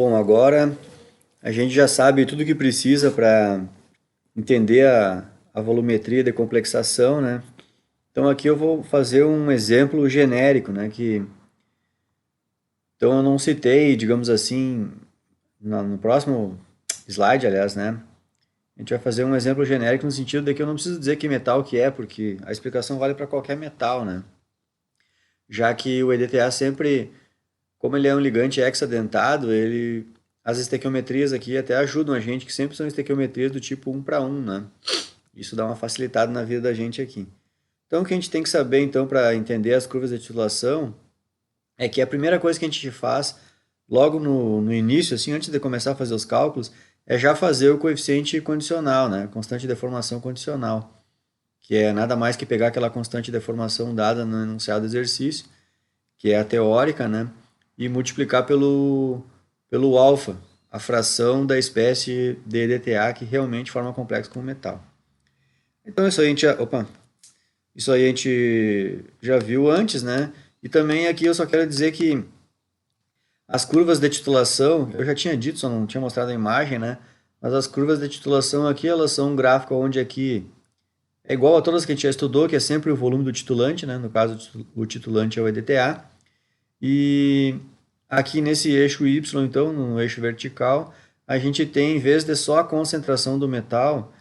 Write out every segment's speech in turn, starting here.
Bom, agora a gente já sabe tudo o que precisa para entender a volumetria e decomplexação, né? Então aqui eu vou fazer um exemplo genérico, né? Então eu não citei, digamos assim, no próximo slide, aliás, né? A gente vai fazer um exemplo genérico no sentido de que eu não preciso dizer que metal que é, porque a explicação vale para qualquer metal, né? Já que o EDTA sempre, como ele é um ligante hexadentado, as estequiometrias aqui até ajudam a gente, que sempre são estequiometrias do tipo 1 para 1, né? Isso dá uma facilitada na vida da gente aqui. Então, o que a gente tem que saber, então, para entender as curvas de titulação, é que a primeira coisa que a gente faz, logo no início, assim, antes de começar a fazer os cálculos, é já fazer o coeficiente condicional, né? Constante de deformação condicional, que é nada mais que pegar aquela constante de deformação dada no enunciado do exercício, que é a teórica, né? E multiplicar pelo alfa, a fração da espécie de EDTA que realmente forma complexo com o metal. Então isso aí isso aí a gente já viu antes, né? E também aqui eu só quero dizer que as curvas de titulação, eu já tinha dito, só não tinha mostrado a imagem, né? Mas as curvas de titulação aqui, elas são um gráfico onde aqui é igual a todas que a gente já estudou, que é sempre o volume do titulante, né? No caso, o titulante é o EDTA. E aqui nesse eixo Y, então, no eixo vertical, a gente tem, em vez de só a concentração do metal,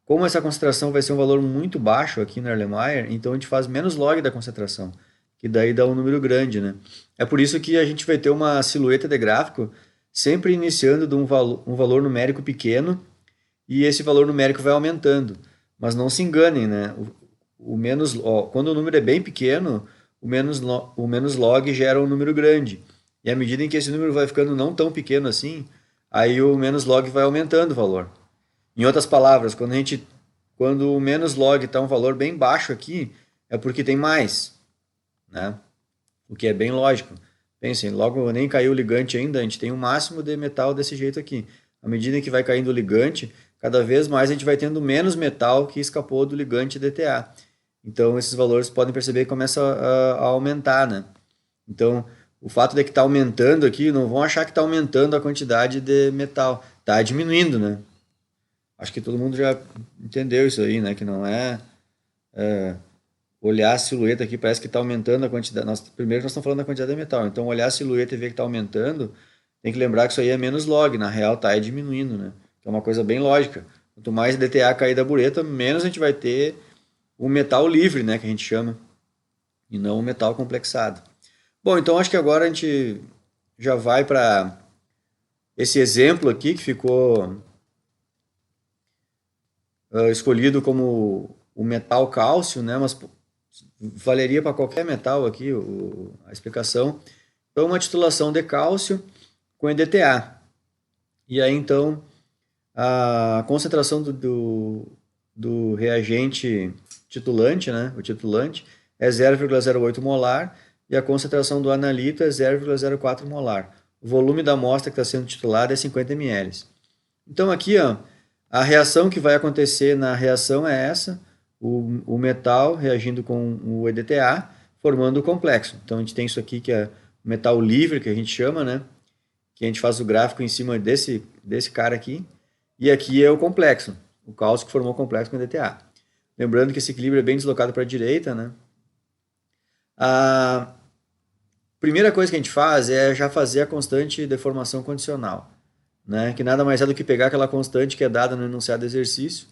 como essa concentração vai ser um valor muito baixo aqui no Erlenmeyer, então a gente faz menos log da concentração, que daí dá um número grande, né? É por isso que a gente vai ter uma silhueta de gráfico sempre iniciando de um valor numérico pequeno e esse valor numérico vai aumentando. Mas não se enganem, né? Quando o número é bem pequeno, o menos log gera um número grande. E à medida em que esse número vai ficando não tão pequeno assim, aí o menos log vai aumentando o valor. Em outras palavras, quando o menos log está um valor bem baixo aqui, é porque tem mais, né? O que é bem lógico. Pensem, logo nem caiu o ligante ainda, a gente tem um máximo de metal desse jeito aqui. À medida que vai caindo o ligante, cada vez mais a gente vai tendo menos metal que escapou do ligante DTA. Então esses valores podem perceber que começa a aumentar, né? Então o fato de que está aumentando aqui, não vão achar que está aumentando a quantidade de metal, está diminuindo, né? Acho que todo mundo já entendeu isso aí, né? Que não é olhar a silhueta aqui, parece que está aumentando a quantidade. Primeiro nós estamos falando da quantidade de metal, então olhar a silhueta e ver que está aumentando, tem que lembrar que isso aí é menos log, na real está diminuindo, né? Que é uma coisa bem lógica. Quanto mais DTA cair da bureta, menos a gente vai ter o metal livre, né? Que a gente chama, e não o metal complexado. Bom, então acho que agora a gente já vai para esse exemplo aqui que ficou escolhido como o metal cálcio, né? Mas valeria para qualquer metal aqui a explicação. Então, uma titulação de cálcio com EDTA. E aí, então, a concentração do reagente titulante, né? O titulante, é 0,08 molar e a concentração do analito é 0,04 molar. O volume da amostra que está sendo titulada é 50 ml. Então, aqui, ó, a reação que vai acontecer na reação é essa, o metal reagindo com o EDTA, formando o complexo. Então, a gente tem isso aqui que é o metal livre, que a gente chama, né? Que a gente faz o gráfico em cima desse cara aqui. E aqui é o complexo, o cálcio que formou o complexo com o EDTA. Lembrando que esse equilíbrio é bem deslocado para a direita, né? A primeira coisa que a gente faz é já fazer a constante deformação condicional, né? Que nada mais é do que pegar aquela constante que é dada no enunciado do exercício.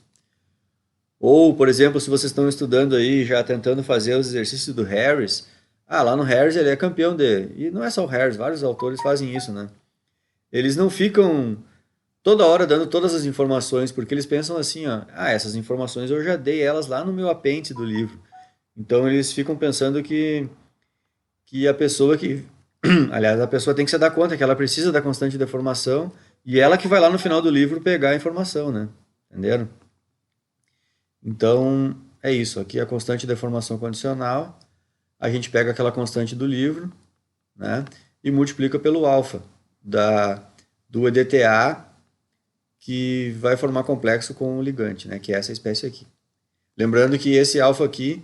Ou, por exemplo, se vocês estão estudando aí, já tentando fazer os exercícios do Harris, lá no Harris ele é campeão de... E não é só o Harris, vários autores fazem isso, né? Eles não ficam toda hora dando todas as informações, porque eles pensam assim, ó, essas informações eu já dei elas lá no meu apêndice do livro. Então eles ficam pensando que a pessoa que... Aliás, a pessoa tem que se dar conta que ela precisa da constante de deformação e ela que vai lá no final do livro pegar a informação, né? Entenderam? Então, é isso. Aqui é a constante de deformação condicional. A gente pega aquela constante do livro, né? E multiplica pelo alfa do EDTA, que vai formar complexo com o ligante, né? Que é essa espécie aqui. Lembrando que esse alfa aqui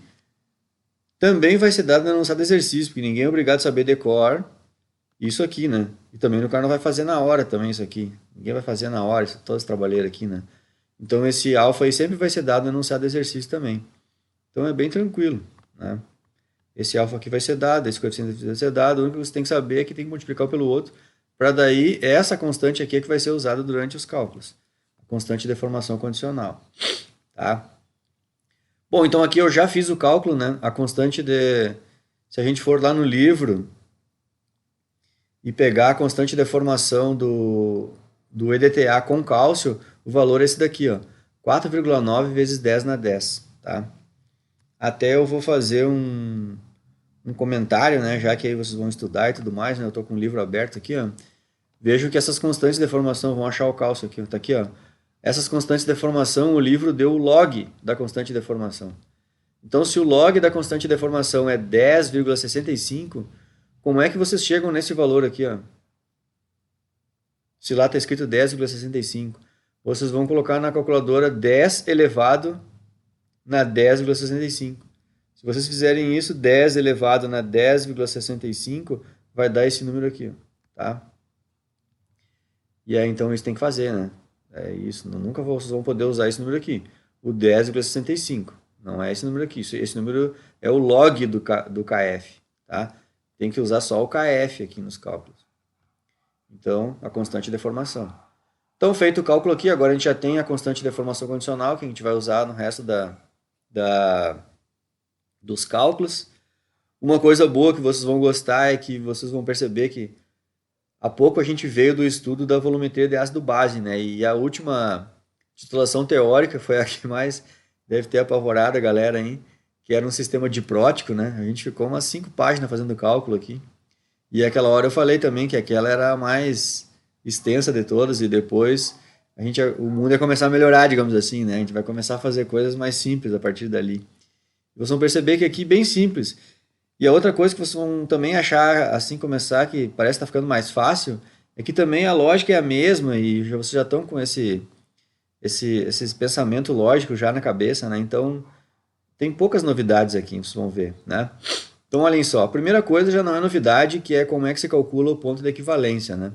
também vai ser dado no enunciado de exercício, porque ninguém é obrigado a saber decor. isso aqui, né? E também o cara não vai fazer na hora também isso aqui. Ninguém vai fazer na hora, toda essa trabalheira aqui, né? Então esse alfa aí sempre vai ser dado no enunciado do exercício também. Então é bem tranquilo, né? Esse alfa aqui vai ser dado, esse coeficiente vai ser dado, o único que você tem que saber é que tem que multiplicar pelo outro, para daí essa constante aqui é que vai ser usada durante os cálculos. A constante de deformação condicional, tá? Bom, então aqui eu já fiz o cálculo, né? A constante de... Se a gente for lá no livro e pegar a constante de deformação do EDTA com cálcio, o valor é esse daqui, ó. 4,9 vezes 10 na 10, tá? Até eu vou fazer um comentário, né? Já que aí vocês vão estudar e tudo mais, né? Eu estou com o livro aberto aqui, ó. Vejam que essas constantes de deformação, vão achar o cálcio aqui, ó. Tá aqui, ó. Essas constantes de deformação, o livro deu o log da constante de deformação. Então, se o log da constante de deformação é 10,65, como é que vocês chegam nesse valor aqui, ó? Se lá está escrito 10,65, vocês vão colocar na calculadora 10 elevado na 10,65. Se vocês fizerem isso, 10 elevado na 10,65 vai dar esse número aqui, tá? E aí, então, isso tem que fazer, né? É isso, nunca vocês vão poder usar esse número aqui, o 10,65. Não é esse número aqui, esse número é o log do KF, tá? Tem que usar só o KF aqui nos cálculos. Então, a constante de deformação. Então, feito o cálculo aqui, agora a gente já tem a constante de deformação condicional, que a gente vai usar no resto dos cálculos. Uma coisa boa que vocês vão gostar é que vocês vão perceber que há pouco a gente veio do estudo da volumetria de ácido base, né? E a última titulação teórica foi a que mais deve ter apavorado a galera aí, que era um sistema diprótico, né? A gente ficou umas 5 páginas fazendo cálculo aqui. E aquela hora eu falei também que aquela era a mais extensa de todas e depois o mundo ia começar a melhorar, digamos assim, né? A gente vai começar a fazer coisas mais simples a partir dali. Vocês vão perceber que aqui é bem simples. E a outra coisa que vocês vão também achar, assim começar, que parece que está ficando mais fácil, é que também a lógica é a mesma e vocês já estão com esse pensamento lógico já na cabeça, né? Então, tem poucas novidades aqui, vocês vão ver, né? Então, olhem só, a primeira coisa já não é novidade, que é como é que se calcula o ponto de equivalência, né?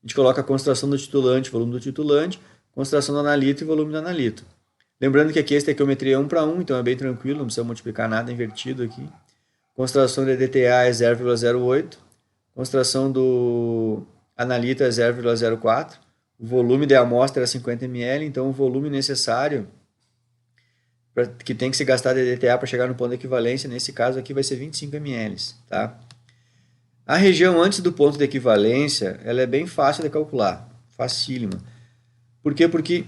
A gente coloca a concentração do titulante, volume do titulante, concentração do analito e volume do analito. Lembrando que aqui a estequiometria é 1 para 1, então é bem tranquilo, não precisa multiplicar nada invertido aqui. Concentração do DTA é 0,08, concentração do analito é 0,04, o volume da amostra é 50 ml, então o volume necessário que tem que se gastar de DTA para chegar no ponto de equivalência, nesse caso aqui vai ser 25 ml, tá? A região antes do ponto de equivalência, ela é bem fácil de calcular, facílima. Por quê? Porque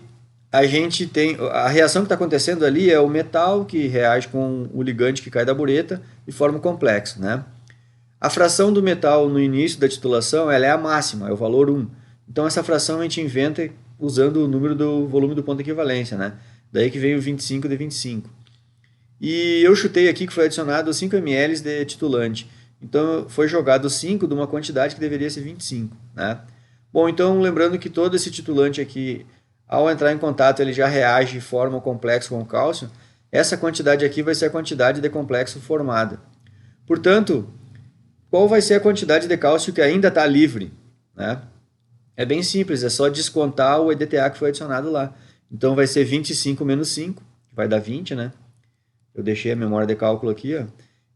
a gente tem, a reação que está acontecendo ali é o metal que reage com o ligante que cai da bureta e forma um complexo, né? A fração do metal no início da titulação, ela é a máxima, é o valor 1. Então essa fração a gente inventa usando o número do volume do ponto de equivalência, né? Daí que vem o 25 de 25. E eu chutei aqui que foi adicionado 5 ml de titulante. Então foi jogado 5 de uma quantidade que deveria ser 25, né? Bom, então lembrando que todo esse titulante aqui, ao entrar em contato, ele já reage e forma o complexo com o cálcio. Essa quantidade aqui vai ser a quantidade de complexo formada. Portanto, qual vai ser a quantidade de cálcio que ainda está livre, né? É bem simples, é só descontar o EDTA que foi adicionado lá. Então vai ser 25 menos 5, que vai dar 20, né? Eu deixei a memória de cálculo aqui, ó.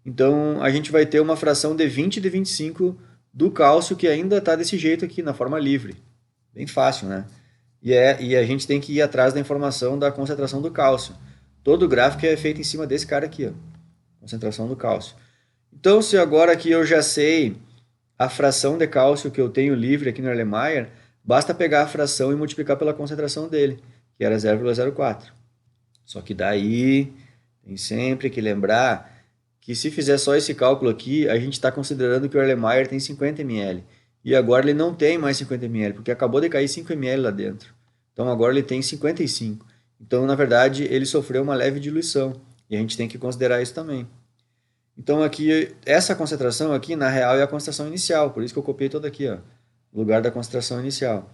Então a gente vai ter uma fração de 20 de 25 do cálcio que ainda está desse jeito aqui, na forma livre. Bem fácil, né? E a gente tem que ir atrás da informação da concentração do cálcio. Todo o gráfico é feito em cima desse cara aqui, ó. Concentração do cálcio. Então, se agora aqui eu já sei a fração de cálcio que eu tenho livre aqui no Erlenmeyer, basta pegar a fração e multiplicar pela concentração dele, que era 0,04. Só que daí tem sempre que lembrar que se fizer só esse cálculo aqui, a gente está considerando que o Erlenmeyer tem 50 ml. E agora ele não tem mais 50 ml, porque acabou de cair 5 ml lá dentro. Então agora ele tem 55. Então, na verdade, ele sofreu uma leve diluição. E a gente tem que considerar isso também. Então aqui, essa concentração aqui, na real, é a concentração inicial. Por isso que eu copiei toda aqui, ó, no lugar da concentração inicial.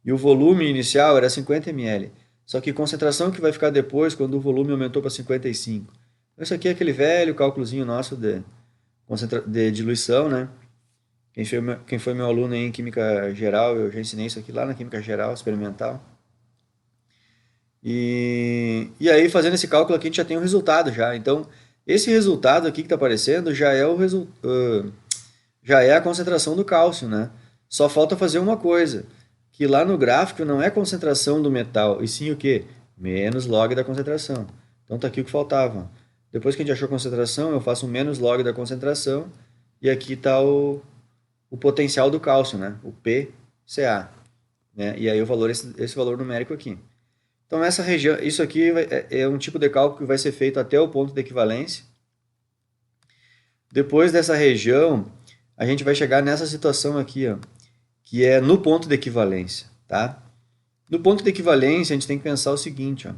E o volume inicial era 50 ml. Só que concentração que vai ficar depois, quando o volume aumentou para 55. Isso aqui é aquele velho cálculozinho nosso de diluição, né? Quem foi meu aluno aí em Química Geral, eu já ensinei isso aqui lá na Química Geral, experimental. E aí, fazendo esse cálculo aqui, a gente já tem o resultado já. Então, esse resultado aqui que está aparecendo já é já é a concentração do cálcio, né? Só falta fazer uma coisa, que lá no gráfico não é concentração do metal, e sim o quê? Menos log da concentração. Então tá aqui o que faltava. Depois que a gente achou a concentração, eu faço um menos log da concentração, e aqui está o potencial do cálcio, né? O PCa, né? E aí o valor, esse valor numérico aqui. Então essa região, isso aqui é um tipo de cálculo que vai ser feito até o ponto de equivalência. Depois dessa região, a gente vai chegar nessa situação aqui, ó, que é no ponto de equivalência, tá? No ponto de equivalência, a gente tem que pensar o seguinte, ó.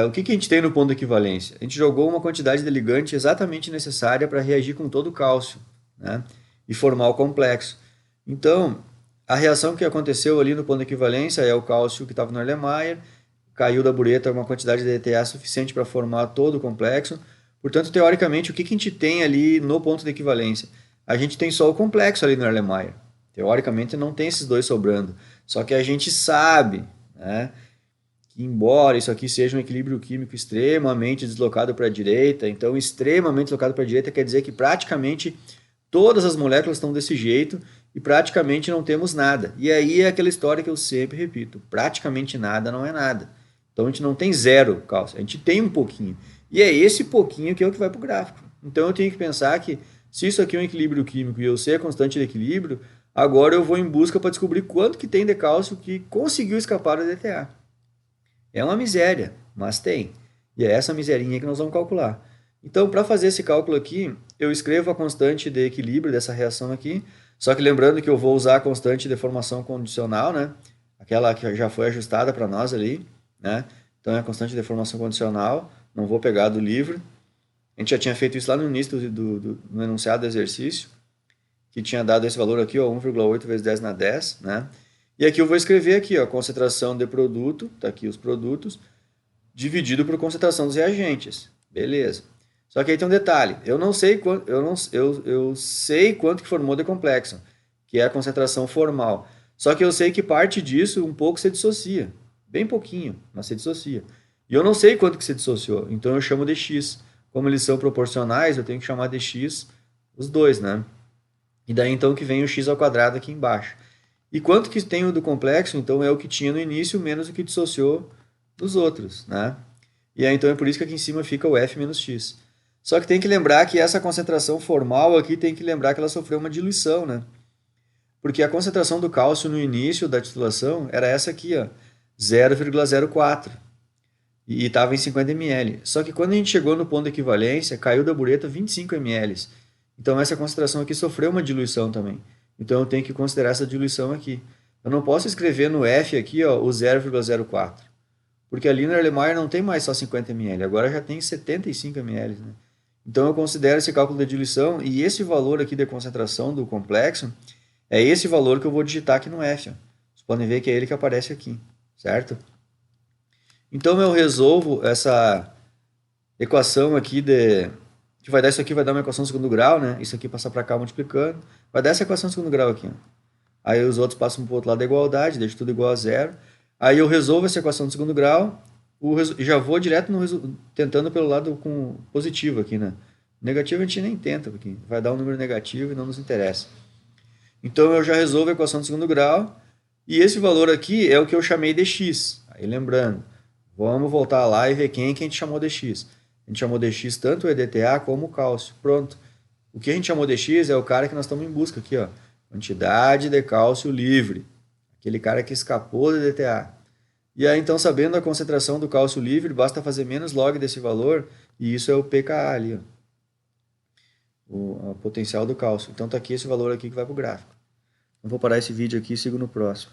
O que a gente tem no ponto de equivalência? A gente jogou uma quantidade de ligante exatamente necessária para reagir com todo o cálcio, né? E formar o complexo. Então, a reação que aconteceu ali no ponto de equivalência é o cálcio que estava no Erlenmeyer, caiu da bureta uma quantidade de ETA suficiente para formar todo o complexo. Portanto, teoricamente, o que a gente tem ali no ponto de equivalência? A gente tem só o complexo ali no Erlenmeyer. Teoricamente, não tem esses dois sobrando. Só que a gente sabe, né, que embora isso aqui seja um equilíbrio químico extremamente deslocado para a direita, então extremamente deslocado para a direita quer dizer que praticamente todas as moléculas estão desse jeito e praticamente não temos nada. E aí é aquela história que eu sempre repito, praticamente nada não é nada. Então a gente não tem zero cálcio, a gente tem um pouquinho. E é esse pouquinho que é o que vai para o gráfico. Então eu tenho que pensar que se isso aqui é um equilíbrio químico e eu sei a constante de equilíbrio, agora eu vou em busca para descobrir quanto que tem de cálcio que conseguiu escapar da DTA. É uma miséria, mas tem. E é essa miserinha que nós vamos calcular. Então, para fazer esse cálculo aqui, eu escrevo a constante de equilíbrio dessa reação aqui, só que lembrando que eu vou usar a constante de formação condicional, né? Aquela que já foi ajustada para nós ali, né? Então é a constante de formação condicional, não vou pegar do livro. A gente já tinha feito isso lá no início no enunciado do exercício, que tinha dado esse valor aqui, ó, 1,8 vezes 10 na 10, né? E aqui eu vou escrever aqui, ó, concentração de produto, tá aqui os produtos, dividido por concentração dos reagentes. Beleza. Só que aí tem um detalhe, eu não sei quanto, eu sei quanto que formou de complexo, que é a concentração formal. Só que eu sei que parte disso um pouco se dissocia, bem pouquinho, mas se dissocia. E eu não sei quanto que se dissociou, então eu chamo de x. Como eles são proporcionais, eu tenho que chamar de x os dois, né? E daí então que vem o x ao quadrado aqui embaixo. E quanto que tem o do complexo, então é o que tinha no início menos o que dissociou dos outros, né? E aí então é por isso que aqui em cima fica o F menos X. Só que tem que lembrar que essa concentração formal aqui tem que lembrar que ela sofreu uma diluição, né? Porque a concentração do cálcio no início da titulação era essa aqui, ó, 0,04. E estava em 50 ml. Só que quando a gente chegou no ponto de equivalência, caiu da bureta 25 ml. Então essa concentração aqui sofreu uma diluição também. Então eu tenho que considerar essa diluição aqui. Eu não posso escrever no F aqui, ó, o 0,04. Porque ali no Erlenmeyer não tem mais só 50 ml, agora já tem 75 ml, né? Então eu considero esse cálculo de diluição e esse valor aqui de concentração do complexo é esse valor que eu vou digitar aqui no F. Ó. Vocês podem ver que é ele que aparece aqui, certo? Então eu resolvo essa equação aqui que vai dar isso aqui, vai dar uma equação de segundo grau, né? Isso aqui passar para cá multiplicando, vai dar essa equação de segundo grau aqui. Ó. Aí os outros passam para o outro lado da igualdade, deixo tudo igual a zero. Aí eu resolvo essa equação de segundo grau, já vou direto tentando pelo lado com positivo aqui, né? Negativo a gente nem tenta, porque vai dar um número negativo e não nos interessa. Então eu já resolvo a equação de segundo grau, e esse valor aqui é o que eu chamei de x. Aí lembrando, vamos voltar lá e ver quem que a gente chamou de x. A gente chamou de x tanto o EDTA como o cálcio. Pronto. O que a gente chamou de x é o cara que nós estamos em busca aqui, ó. Quantidade de cálcio livre. Aquele cara que escapou do EDTA. E aí, então, sabendo a concentração do cálcio livre, basta fazer menos log desse valor, e isso é o pKa ali, ó. O potencial do cálcio. Então, tá aqui esse valor aqui que vai para o gráfico. Eu vou parar esse vídeo aqui e sigo no próximo.